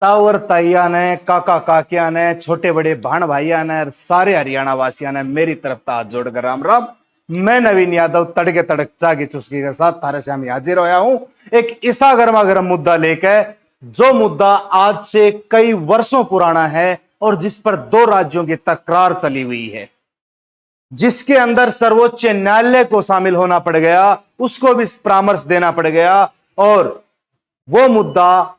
Tower ताइया ने, काका काकिया ने, छोटे बड़े भाण भाइया ने, सारे हरियाणा वासिया ने मेरी तरफ से हाथ जोड़कर राम राम। मैं नवीन यादव तड़के तड़क चा की चुस्की के साथ तारे से हम हाजिर होया हूं एक ऐसा गर्मा गर्म मुद्दा लेकर, जो मुद्दा आज से कई वर्षों पुराना है और जिस पर दो राज्यों की तकरार चली हुई है, जिसके अंदर सर्वोच्च न्यायालय को शामिल होना पड़ गया, उसको भी परामर्श देना पड़ गया और वो मुद्दा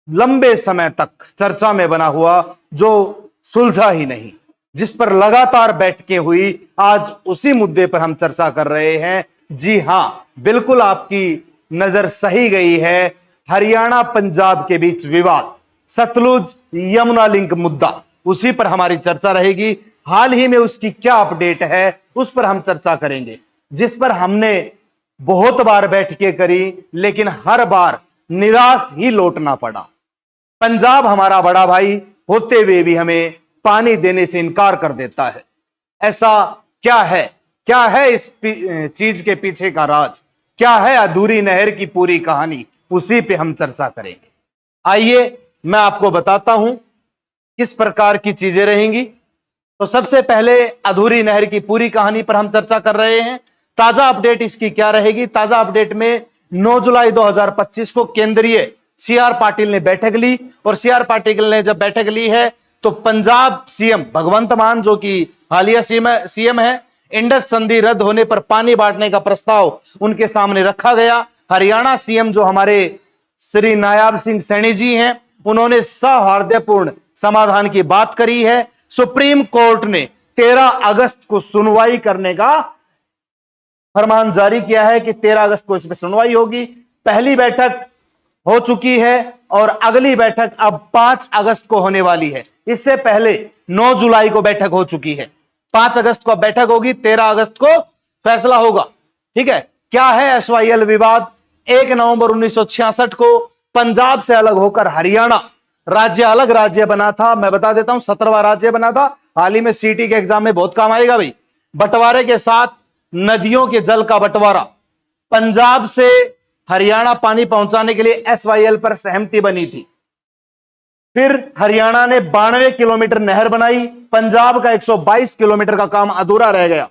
लंबे समय तक चर्चा में बना हुआ, जो सुलझा ही नहीं, जिस पर लगातार बैठकें हुई। आज उसी मुद्दे पर हम चर्चा कर रहे हैं। जी हां, बिल्कुल आपकी नजर सही गई है। हरियाणा पंजाब के बीच विवाद, सतलुज यमुना लिंक मुद्दा, उसी पर हमारी चर्चा रहेगी। हाल ही में उसकी क्या अपडेट है, उस पर हम चर्चा करेंगे, जिस पर हमने बहुत बार बैठकें करी, लेकिन हर बार निराश ही लौटना पड़ा। पंजाब हमारा बड़ा भाई होते हुए भी हमें पानी देने से इनकार कर देता है। ऐसा क्या है? क्या है इस चीज के पीछे का राज? क्या है अधूरी नहर की पूरी कहानी? उसी पे हम चर्चा करेंगे। आइए मैं आपको बताता हूं किस प्रकार की चीजें रहेंगी। तो सबसे पहले अधूरी नहर की पूरी कहानी पर हम चर्चा कर रहे हैं। ताजा अपडेट इसकी क्या रहेगी? ताजा अपडेट में 9 जुलाई 2025 को केंद्रीय सीआर पाटिल ने बैठक ली, और सीआर पाटिल ने जब बैठक ली है तो पंजाब सीएम भगवंत मान, जो कि हालिया सीएम है, इंडस संधि रद्द होने पर पानी बांटने का प्रस्ताव उनके सामने रखा गया। हरियाणा सीएम जो हमारे श्री नायाब सिंह सैनी जी हैं, उन्होंने सौहार्दपूर्ण समाधान की बात करी है। सुप्रीम कोर्ट ने 13 अगस्त को सुनवाई करने का फरमान जारी किया है कि 13 अगस्त को इस पर सुनवाई होगी। पहली बैठक हो चुकी है और अगली बैठक अब 5 अगस्त को होने वाली है। इससे पहले 9 जुलाई को बैठक हो चुकी है। 5 अगस्त को बैठक होगी, 13 अगस्त को फैसला होगा। ठीक है। क्या है एसवाईएल विवाद? 1 नवंबर 1966 को पंजाब से अलग होकर हरियाणा राज्य अलग राज्य बना था। मैं बता देता हूं, 17वां राज्य बना था। हाल ही में सीटी के एग्जाम में बहुत काम आएगा भाई। बंटवारे के साथ नदियों के जल का बंटवारा, पंजाब से हरियाणा पानी पहुंचाने के लिए एसवाईएल पर सहमति बनी थी। फिर हरियाणा ने 92 किलोमीटर नहर बनाई। पंजाब का 122 किलोमीटर का काम अधूरा रह गया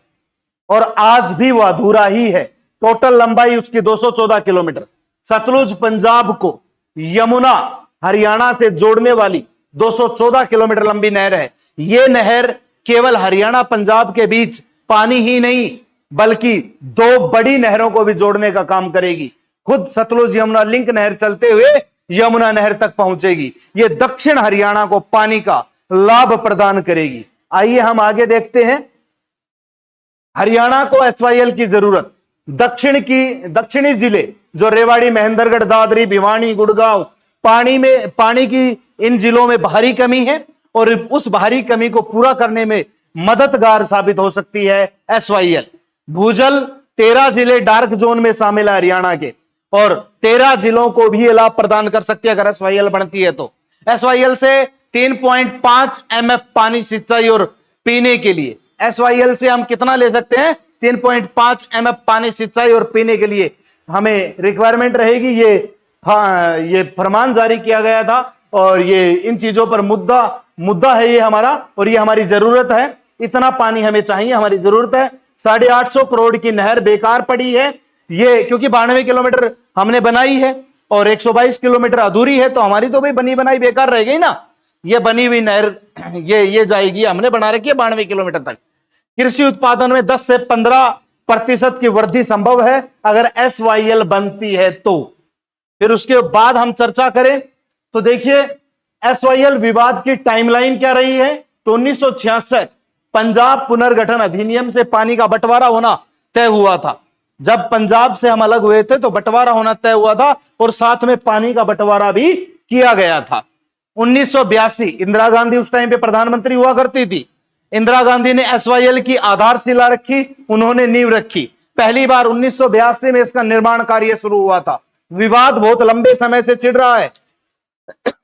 और आज भी वह अधूरा ही है। टोटल लंबाई उसकी 214 किलोमीटर। सतलुज पंजाब को यमुना हरियाणा से जोड़ने वाली 214 किलोमीटर लंबी नहर है। यह नहर केवल हरियाणा पंजाब के बीच पानी ही नहीं, बल्कि 2 बड़ी नहरों को भी जोड़ने का काम करेगी। खुद सतलुज यमुना लिंक नहर चलते हुए यमुना नहर तक पहुंचेगी। यह दक्षिण हरियाणा को पानी का लाभ प्रदान करेगी। आइए हम आगे देखते हैं। हरियाणा को एसवाईएल की जरूरत, दक्षिणी जिले जो रेवाड़ी, महेंद्रगढ़, दादरी, भिवानी, गुड़गांव, पानी की इन जिलों में भारी कमी है और उस भारी कमी को पूरा करने में मददगार साबित हो सकती है एसवाईएल। भूजल 13 जिले डार्क जोन में शामिल है हरियाणा के, और 13 जिलों को भी लाभ प्रदान कर सकती है अगर एसवाईएल बनती है तो। एसवाईएल से 3.5 MF पानी सिंचाई और पीने के लिए। एसवाईएल से हम कितना ले सकते हैं? 3.5 MF पानी सिंचाई और पीने के लिए हमें रिक्वायरमेंट रहेगी। ये फरमान जारी किया गया था और ये इन चीजों पर मुद्दा है ये हमारा, और ये हमारी जरूरत है। इतना पानी हमें चाहिए, हमारी जरूरत है। 850 करोड़ की नहर बेकार पड़ी है ये, क्योंकि 92 किलोमीटर हमने बनाई है और 122 किलोमीटर अधूरी है, तो हमारी तो भाई बनी बनाई बेकार रह गई ना। ये बनी हुई नहर ये जाएगी, हमने बना रखी है 92 किलोमीटर तक। कृषि उत्पादन में 10 से 15% की वृद्धि संभव है अगर एसवाईएल बनती है तो। फिर उसके बाद हम चर्चा करें तो देखिए एसवाईएल विवाद की टाइमलाइन क्या रही है। तो 1966 पंजाब पुनर्गठन अधिनियम से पानी का बंटवारा होना तय हुआ था। जब पंजाब से हम अलग हुए थे तो बंटवारा होना तय हुआ था और साथ में पानी का बंटवारा भी किया गया था। 1982 इंदिरा गांधी उस टाइम पे प्रधानमंत्री हुआ करती थी। इंदिरा गांधी ने एसवाईएल की आधारशिला रखी, उन्होंने नींव रखी। पहली बार 1982 में इसका निर्माण कार्य शुरू हुआ था। विवाद बहुत लंबे समय से छिड़ रहा है।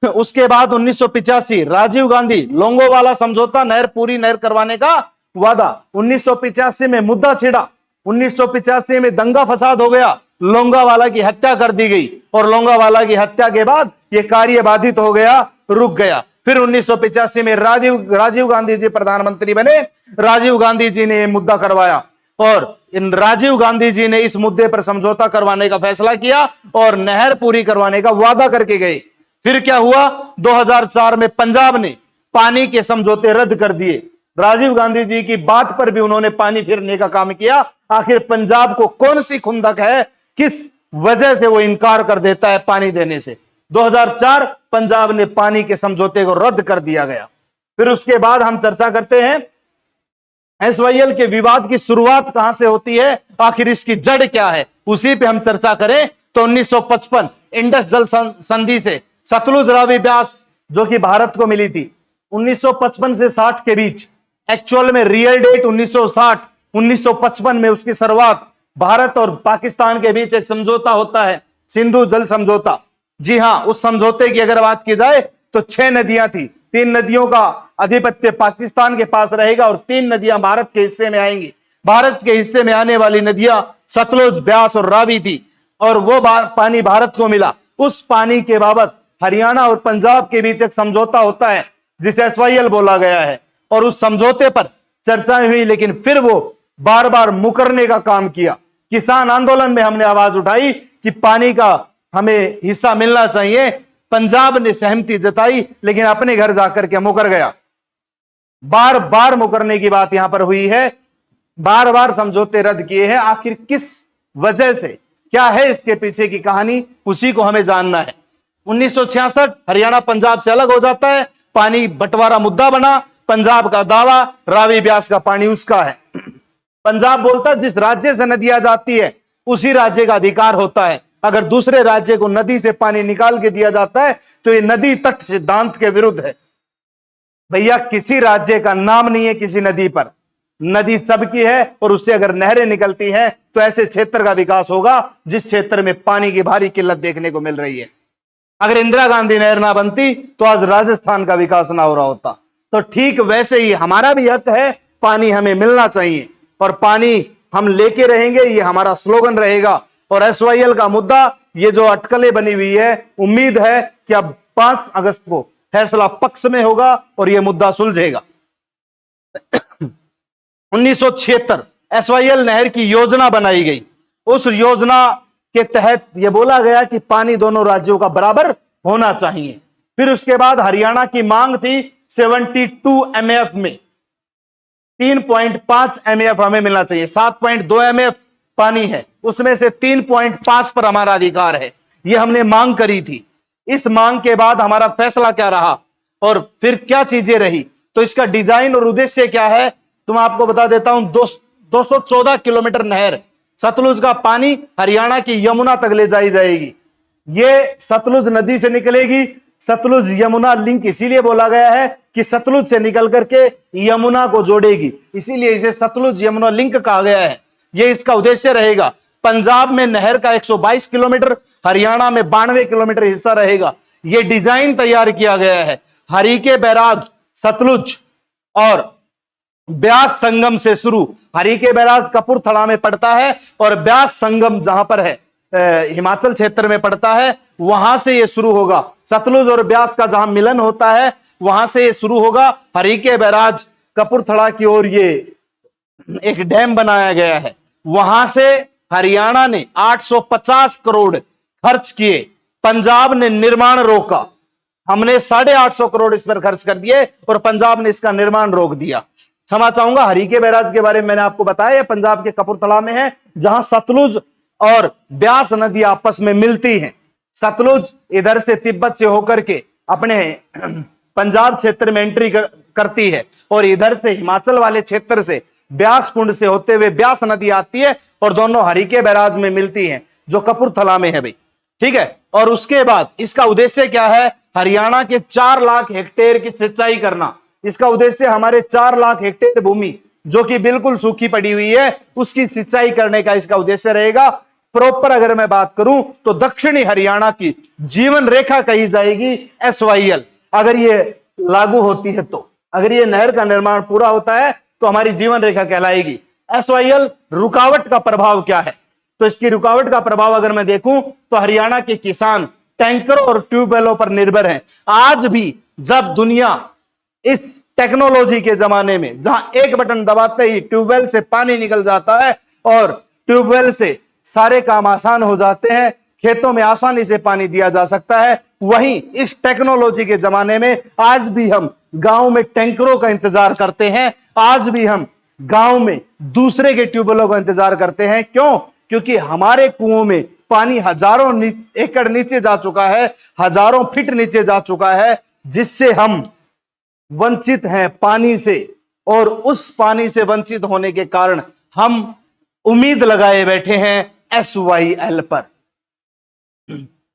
उसके बाद 1985 राजीव गांधी लोंगोवाला समझौता, पूरी नहर करवाने का वादा। 1985 में मुद्दा छिड़ा, 1985 में दंगा फसाद हो गया लोंगावाला की हत्या कर दी गई और लोंगावाला की हत्या के बाद यह कार्य बाधित हो गया, रुक गया। फिर 1985 में राजीव गांधी जी प्रधानमंत्री बने। राजीव गांधी जी ने यह मुद्दा करवाया और इन राजीव गांधी जी ने इस मुद्दे पर समझौता करवाने का फैसला किया और नहर पूरी करवाने का वादा करके गए। फिर क्या हुआ, 2004 में पंजाब ने पानी के समझौते रद्द कर दिए। राजीव गांधी जी की बात पर भी उन्होंने पानी फिरने का काम किया। आखिर पंजाब को कौन सी खुंदक है, किस वजह से वो इनकार कर देता है पानी देने से? 2004 पंजाब ने पानी के समझौते को रद्द कर दिया गया। फिर उसके बाद हम चर्चा करते हैं एसवाईएल के विवाद की शुरुआत कहां से होती है, आखिर इसकी जड़ क्या है, उसी पे हम चर्चा करें तो 1955 इंडस जल संधि से सतलुज रावी ब्यास जो कि भारत को मिली थी 1955 से 60 के बीच, एक्चुअल में रियल डेट 1960, 1955 में उसकी शुरुआत भारत और पाकिस्तान के बीच एक समझौता होता है, सिंधु जल समझौता। जी हां, उस समझौते की अगर बात की जाए तो 6 नदियां थी, 3 नदियों का आधिपत्य पाकिस्तान के पास रहेगा और 3 नदियां भारत के हिस्से में आएंगी। भारत के हिस्से में आने वाली नदियां सतलुज, ब्यास और रावी थी और वो पानी भारत को मिला। उस पानी के बाबत हरियाणा और पंजाब के बीच एक समझौता होता है जिसे एसवाईएल बोला गया है और उस समझौते पर चर्चाएं हुई, लेकिन फिर वो बार बार मुकरने का काम किया। किसान आंदोलन में हमने आवाज उठाई कि पानी का हमें हिस्सा मिलना चाहिए। पंजाब ने सहमति जताई लेकिन अपने घर जाकर के मुकर गया। बार बार मुकरने की बात यहां पर हुई है, बार बार समझौते रद्द किए हैं। आखिर किस वजह से, क्या है इसके पीछे की कहानी, उसी को हमें जानना है। 1966 हरियाणा पंजाब से अलग हो जाता है, पानी बंटवारा मुद्दा बना। पंजाब का दावा रावी ब्यास का पानी उसका है। पंजाब बोलता जिस राज्य से नदियां जाती है उसी राज्य का अधिकार होता है। अगर दूसरे राज्य को नदी से पानी निकाल के दिया जाता है तो यह नदी तट सिद्धांत के विरुद्ध है। भैया किसी राज्य का नाम नहीं है किसी नदी पर, नदी सबकी है और उससे अगर नहरें निकलती हैं तो ऐसे क्षेत्र का विकास होगा जिस क्षेत्र में पानी की भारी किल्लत देखने को मिल रही है। अगर इंदिरा गांधी नहर ना बनती तो आज राजस्थान का विकास ना हो रहा होता। तो ठीक वैसे ही हमारा भी हक है, पानी हमें मिलना चाहिए और पानी हम लेके रहेंगे, ये हमारा स्लोगन रहेगा। और एसवाईएल का मुद्दा, ये जो अटकलें बनी हुई है, उम्मीद है कि अब 5 अगस्त को फैसला पक्ष में होगा और यह मुद्दा सुलझेगा। 1976 एसवाईएल नहर की योजना बनाई गई। उस योजना के तहत यह बोला गया कि पानी दोनों राज्यों का बराबर होना चाहिए। फिर उसके बाद हरियाणा की मांग थी 72 एमएफ में 3.5 एमएफ हमें मिलना चाहिए। 7.2 एमएफ पानी है, उसमें से 3.5 पर हमारा अधिकार है, यह हमने मांग करी थी। इस मांग के बाद हमारा फैसला क्या रहा और फिर क्या चीजें रही, तो इसका डिजाइन और उद्देश्य क्या है, तो मैं आपको बता देता हूं। 214 किलोमीटर नहर, सतलुज का पानी हरियाणा की यमुना तक ले जाई जाएगी। ये सतलुज नदी से निकलेगी। सतलुज यमुना लिंक इसीलिए बोला गया है कि सतलुज से निकल करके यमुना को जोड़ेगी, इसीलिए इसे सतलुज यमुना लिंक कहा गया है। यह इसका उद्देश्य रहेगा। पंजाब में नहर का 122 किलोमीटर, हरियाणा में 92 किलोमीटर हिस्सा रहेगा। यह डिजाइन तैयार किया गया है। हरिके बैराज सतलुज और ब्यास संगम से शुरू, हरिके बैराज कपूरथला में पड़ता है और ब्यास संगम जहां पर है हिमाचल क्षेत्र में पड़ता है, वहां से यह शुरू होगा। सतलुज और ब्यास का जहां मिलन होता है वहां से यह शुरू होगा। हरिके बैराज कपूरथला की ओर ये एक डैम बनाया गया है। वहां से हरियाणा ने 850 करोड़ खर्च किए, पंजाब ने निर्माण रोका। हमने 850 करोड़ इस पर खर्च कर दिए और पंजाब ने इसका निर्माण रोक दिया। क्षमा चाहूंगा, हरिके बैराज के बारे में मैंने आपको बताया, पंजाब के कपूरथला में है, जहां सतलुज और ब्यास नदी आपस में मिलती हैं। सतलुज इधर से तिब्बत से होकर के अपने पंजाब क्षेत्र में एंट्री करती है और इधर से हिमाचल वाले क्षेत्र से ब्यास कुंड से होते हुए ब्यास नदी आती है और दोनों हरिके बैराज में मिलती हैं जो कपूरथला में है भाई, ठीक है। और उसके बाद इसका उद्देश्य क्या है, हरियाणा के 4 लाख हेक्टेयर की सिंचाई करना। इसका उद्देश्य हमारे 4 लाख हेक्टेयर भूमि जो कि बिल्कुल सूखी पड़ी हुई है उसकी सिंचाई करने का इसका उद्देश्य रहेगा। प्रॉपर अगर मैं बात करूं तो दक्षिणी हरियाणा की जीवन रेखा कही जाएगी एसवाईएल। अगर ये लागू होती है तो, अगर ये नहर का निर्माण पूरा होता है तो हमारी जीवन रेखा कहलाएगी। एसवाईएल रुकावट का प्रभाव क्या है, तो इसकी रुकावट का प्रभाव अगर मैं देखूं तो हरियाणा के किसान टैंकरों और ट्यूबवेलों पर निर्भर हैं। आज भी जब दुनिया इस टेक्नोलॉजी के जमाने में जहां एक बटन दबाते ही ट्यूबवेल से पानी निकल जाता है और ट्यूबवेल से सारे काम आसान हो जाते हैं, खेतों में आसानी से पानी दिया जा सकता है, वहीं इस टेक्नोलॉजी के जमाने में आज भी हम गांव में टैंकरों का इंतजार करते हैं, आज भी हम गांव में दूसरे के ट्यूबवेलों का इंतजार करते हैं। क्यों? क्योंकि हमारे कुओं में पानी हजारों एकड़ नीचे जा चुका है, हजारों फीट नीचे जा चुका है, जिससे हम वंचित हैं पानी से। और उस पानी से वंचित होने के कारण हम उम्मीद लगाए बैठे हैं SYL पर।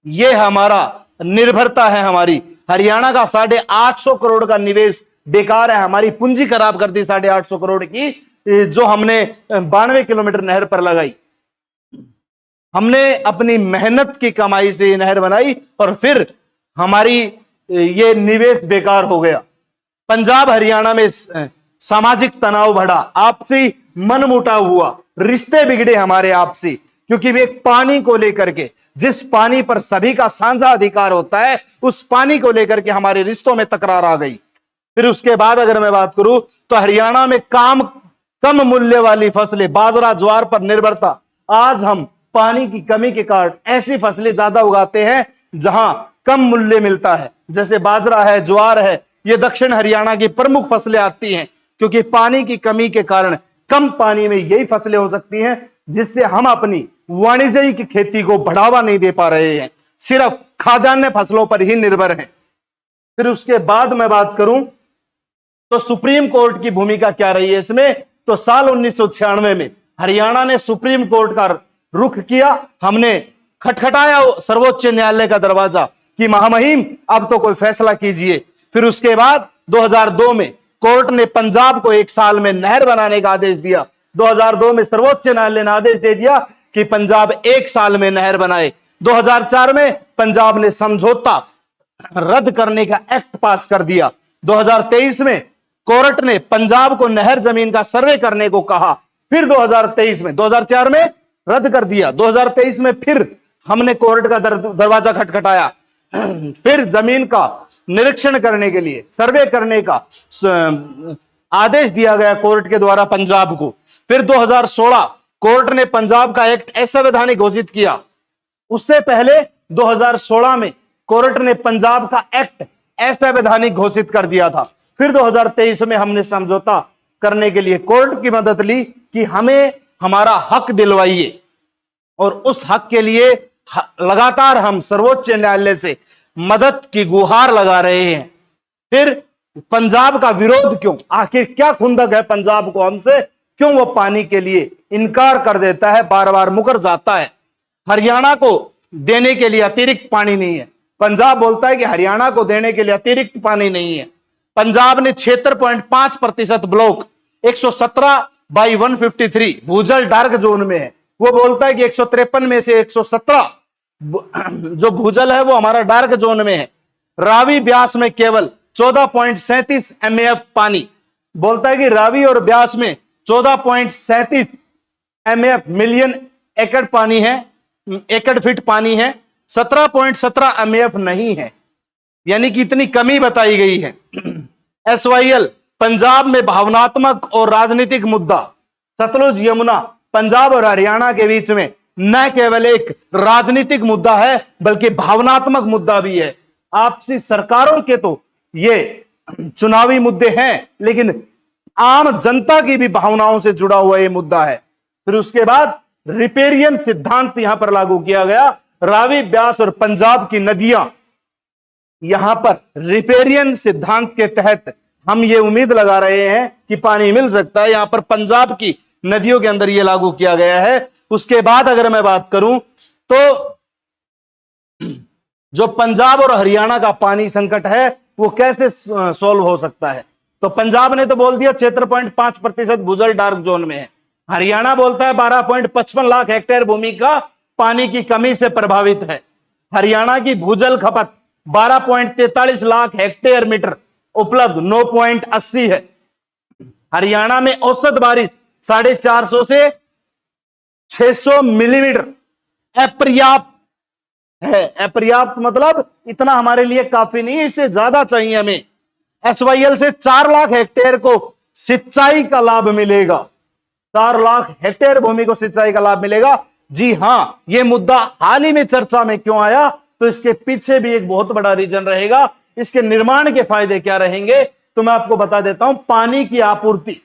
यह हमारा निर्भरता है हमारी। हरियाणा का 850 करोड़ का निवेश बेकार है, हमारी पूंजी खराब कर दी 850 करोड़ की, जो हमने 92 किलोमीटर नहर पर लगाई। हमने अपनी मेहनत की कमाई से ये नहर बनाई और फिर हमारी ये निवेश बेकार हो गया। पंजाब हरियाणा में सामाजिक तनाव बढ़ा, आपसी मनमुटाव हुआ, रिश्ते बिगड़े हमारे आपसी, क्योंकि वे पानी को लेकर के, जिस पानी पर सभी का साझा अधिकार होता है, उस पानी को लेकर के हमारे रिश्तों में तकरार आ गई। फिर उसके बाद अगर मैं बात करूं तो हरियाणा में कम मूल्य वाली फसलें, बाजरा ज्वार पर निर्भरता। आज हम पानी की कमी के कारण ऐसी फसलें ज्यादा उगाते हैं जहां कम मूल्य मिलता है, जैसे बाजरा है, ज्वार है, ये दक्षिण हरियाणा की प्रमुख फसलें आती हैं, क्योंकि पानी की कमी के कारण कम पानी में यही फसलें हो सकती हैं, जिससे हम अपनी वाणिज्यिक खेती को बढ़ावा नहीं दे पा रहे हैं, सिर्फ खाद्यान्न फसलों पर ही निर्भर हैं। फिर उसके बाद मैं बात करूं तो सुप्रीम कोर्ट की भूमिका क्या रही है इसमें, तो साल 1996 में हरियाणा ने सुप्रीम कोर्ट का रुख किया, हमने खटखटाया सर्वोच्च न्यायालय का दरवाजा कि महामहिम अब तो कोई फैसला कीजिए। फिर उसके बाद 2002 में कोर्ट ने पंजाब को 1 साल में नहर बनाने का आदेश दिया। 2002 में सर्वोच्च न्यायालय ने आदेश दे दिया कि पंजाब 1 साल में नहर बनाए। 2004 में पंजाब ने समझौता रद्द करने का एक्ट पास कर दिया। 2023 में कोर्ट ने पंजाब को नहर जमीन का सर्वे करने को कहा। फिर 2023 में, 2004 में रद्द कर दिया, 2023 में फिर हमने कोर्ट का दरवाजा खटखटाया, फिर जमीन का निरीक्षण करने के लिए, सर्वे करने का आदेश दिया गया कोर्ट के द्वारा पंजाब को। फिर 2016 कोर्ट ने पंजाब का एक्ट असंवैधानिक घोषित किया। उससे पहले 2016 में कोर्ट ने पंजाब का एक्ट असंवैधानिक घोषित कर दिया था। फिर 2023 में हमने समझौता करने के लिए कोर्ट की मदद ली कि हमें हमारा हक दिलवाइए, और उस हक के लिए लगातार हम सर्वोच्च न्यायालय से मदद की गुहार लगा रहे हैं। फिर पंजाब का विरोध क्यों, आखिर क्या खुंदक है पंजाब को हमसे, क्यों वो पानी के लिए इनकार कर देता है, बार बार मुकर जाता है। हरियाणा को देने के लिए अतिरिक्त पानी नहीं है, पंजाब बोलता है कि हरियाणा को देने के लिए अतिरिक्त पानी नहीं है। पंजाब ने 76.5% ब्लॉक 117/153 भूजल डार्क जोन में है, वो बोलता है कि 153 में से 117 जो भूजल है वो हमारा डार्क जोन में है। रावी ब्यास में केवल 14.37 MAF पानी, बोलता है कि रावी और ब्यास में 14.37 MAF मिलियन एकड़ पानी है, एकड़ फीट पानी है, 17.17 MAF नहीं है, यानी कि इतनी कमी बताई गई है। SYL पंजाब में भावनात्मक और राजनीतिक मुद्दा। सतलुज यमुना पंजाब और हरियाणा के बीच में न केवल एक राजनीतिक मुद्दा है बल्कि भावनात्मक मुद्दा भी है। आपसी सरकारों के तो ये चुनावी मुद्दे हैं, लेकिन आम जनता की भी भावनाओं से जुड़ा हुआ ये मुद्दा है। फिर उसके बाद रिपेरियन सिद्धांत यहां पर लागू किया गया। रावी ब्यास और पंजाब की नदियां, यहां पर रिपेरियन सिद्धांत के तहत हम ये उम्मीद लगा रहे हैं कि पानी मिल सकता है। यहां पर पंजाब की नदियों के अंदर ये लागू किया गया है। उसके बाद अगर मैं बात करूं तो जो पंजाब और हरियाणा का पानी संकट है वो कैसे सॉल्व हो सकता है, तो पंजाब ने तो बोल दिया 76.5% भूजल डार्क जोन में है। हरियाणा बोलता है 12.55 लाख हेक्टेयर भूमि का पानी की कमी से प्रभावित है। हरियाणा की भूजल खपत 12.43 लाख हेक्टेयर मीटर उपलब्ध 9.80 है। हरियाणा में औसत बारिश 450 से 600 मिलीमीटर अपर्याप्त है। अपर्याप्त मतलब इतना हमारे लिए काफी नहीं है, इससे ज्यादा चाहिए हमें। एसवाईएल से 4 लाख हेक्टेयर को सिंचाई का लाभ मिलेगा। 4 लाख हेक्टेयर भूमि को सिंचाई का लाभ मिलेगा। जी हां, यह मुद्दा हाल ही में चर्चा में क्यों आया, तो इसके पीछे भी एक बहुत बड़ा रीजन रहेगा। इसके निर्माण के फायदे क्या रहेंगे, तो मैं आपको बता देता हूं। पानी की आपूर्ति,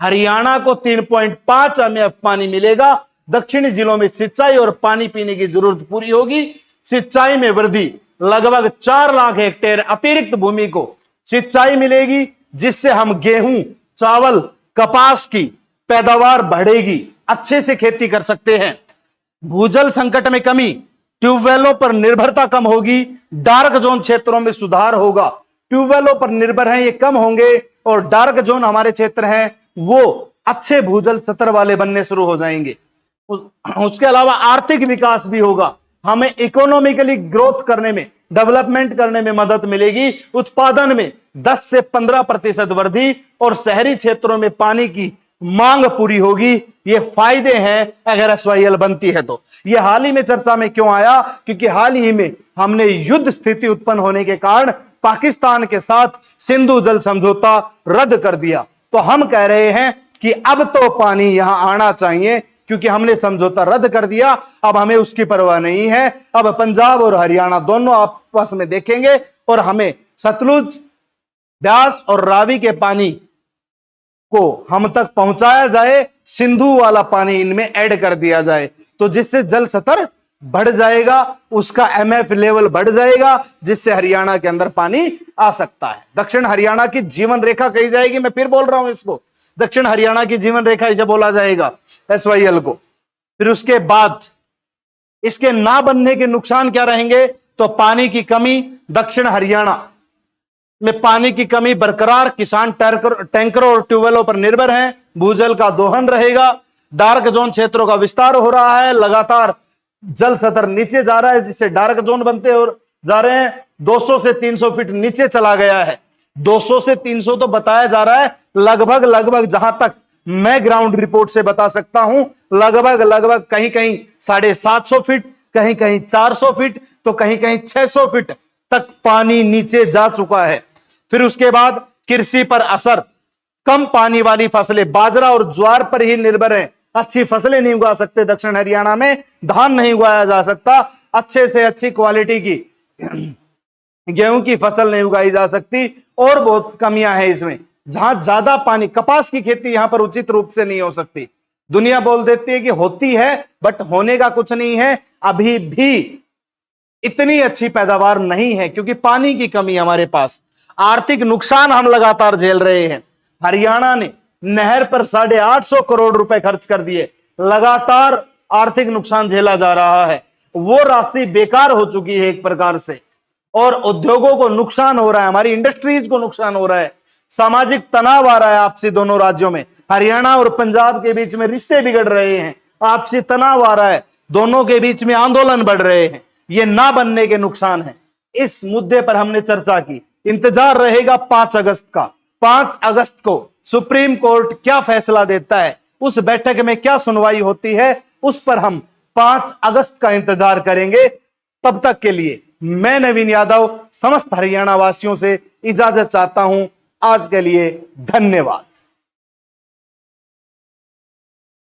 हरियाणा को 3.5 एमएफ पानी मिलेगा। दक्षिणी जिलों में सिंचाई और पानी पीने की जरूरत पूरी होगी। सिंचाई में वृद्धि, लगभग 4 लाख हेक्टेयर अतिरिक्त भूमि को सिंचाई मिलेगी, जिससे हम गेहूं, चावल, कपास की पैदावार बढ़ेगी, अच्छे से खेती कर सकते हैं। भूजल संकट में कमी, ट्यूबवेलों पर निर्भरता कम होगी। डार्क जोन क्षेत्रों में सुधार होगा। ट्यूबवेलों पर निर्भर हैं, ये कम होंगे, और डार्क जोन हमारे क्षेत्र हैं वो अच्छे भूजल स्तर वाले बनने शुरू हो जाएंगे। उसके अलावा आर्थिक विकास भी होगा। हमें इकोनॉमिकली ग्रोथ करने में, डेवलपमेंट करने में मदद मिलेगी। उत्पादन में 10 से 15% वृद्धि, और शहरी क्षेत्रों में पानी की मांग पूरी होगी। ये फायदे हैं अगर एसवाईएल बनती है तो। ये हाल ही में चर्चा में क्यों आया, क्योंकि हाल ही में हमने युद्ध स्थिति उत्पन्न होने के कारण पाकिस्तान के साथ सिंधु जल समझौता रद्द कर दिया। तो हम कह रहे हैं कि अब तो पानी यहां आना चाहिए, क्योंकि हमने समझौता रद्द कर दिया। अब हमें उसकी परवाह नहीं है। अब पंजाब और हरियाणा दोनों आपस में देखेंगे, और हमें सतलुज, ब्यास और रावी के पानी को हम तक पहुंचाया जाए, सिंधु वाला पानी इनमें ऐड कर दिया जाए, तो जिससे जल स्तर बढ़ जाएगा, उसका एमएफ लेवल बढ़ जाएगा, जिससे हरियाणा के अंदर पानी आ सकता है। दक्षिण हरियाणा की जीवन रेखा कही जाएगी। मैं फिर बोल रहा हूं इसको, दक्षिण हरियाणा की जीवन रेखा इसे बोला जाएगा, एसवाईएल को। फिर उसके बाद इसके ना बनने के नुकसान क्या रहेंगे, तो पानी की कमी, दक्षिण हरियाणा में पानी की कमी बरकरार, किसान टैंकरों और ट्यूबवेलों पर निर्भर हैं, भूजल का दोहन रहेगा। डार्क जोन क्षेत्रों का विस्तार हो रहा है, लगातार जल स्तर नीचे जा रहा है, जिससे डार्क जोन बनते और जा रहे हैं। 200 से 300 फीट नीचे चला गया है। 200 से 300 तो बताया जा रहा है, लगभग जहां तक मैं ग्राउंड रिपोर्ट से बता सकता हूं, लगभग कहीं कहीं 750 फीट, कहीं कहीं 400 फीट, तो कहीं कहीं 600 फीट तक पानी नीचे जा चुका है। फिर उसके बाद कृषि पर असर, कम पानी वाली फसलें बाजरा और ज्वार पर ही निर्भर है। अच्छी फसलें नहीं उगा सकते। दक्षिण हरियाणा में धान नहीं उगाया जा सकता, अच्छे से अच्छी क्वालिटी की गेहूं की फसल नहीं उगाई जा सकती, और बहुत कमियां हैं इसमें। जहां ज्यादा पानी, कपास की खेती यहां पर उचित रूप से नहीं हो सकती। दुनिया बोल देती है कि होती है, बट होने का कुछ नहीं है। अभी भी इतनी अच्छी पैदावार नहीं है, क्योंकि पानी की कमी हमारे पास। आर्थिक नुकसान हम लगातार झेल रहे हैं। हरियाणा ने नहर पर 850 करोड़ रुपए खर्च कर दिए, लगातार आर्थिक नुकसान झेला जा रहा है। वो राशि बेकार हो चुकी है एक प्रकार से, और उद्योगों को नुकसान हो रहा है, हमारी इंडस्ट्रीज को नुकसान हो रहा है। सामाजिक तनाव आ रहा है आपसी दोनों राज्यों में। हरियाणा और पंजाब के बीच में रिश्ते बिगड़ रहे हैं, आपसी तनाव आ रहा है, दोनों के बीच में आंदोलन बढ़ रहे हैं। ये ना बनने के नुकसान है। इस मुद्दे पर हमने चर्चा की। इंतजार रहेगा 5 अगस्त का। 5 अगस्त को सुप्रीम कोर्ट क्या फैसला देता है, उस बैठक में क्या सुनवाई होती है, उस पर हम 5 अगस्त का इंतजार करेंगे। तब तक के लिए मैं नवीन यादव समस्त हरियाणा वासियों से इजाजत चाहता हूं। आज के लिए धन्यवाद।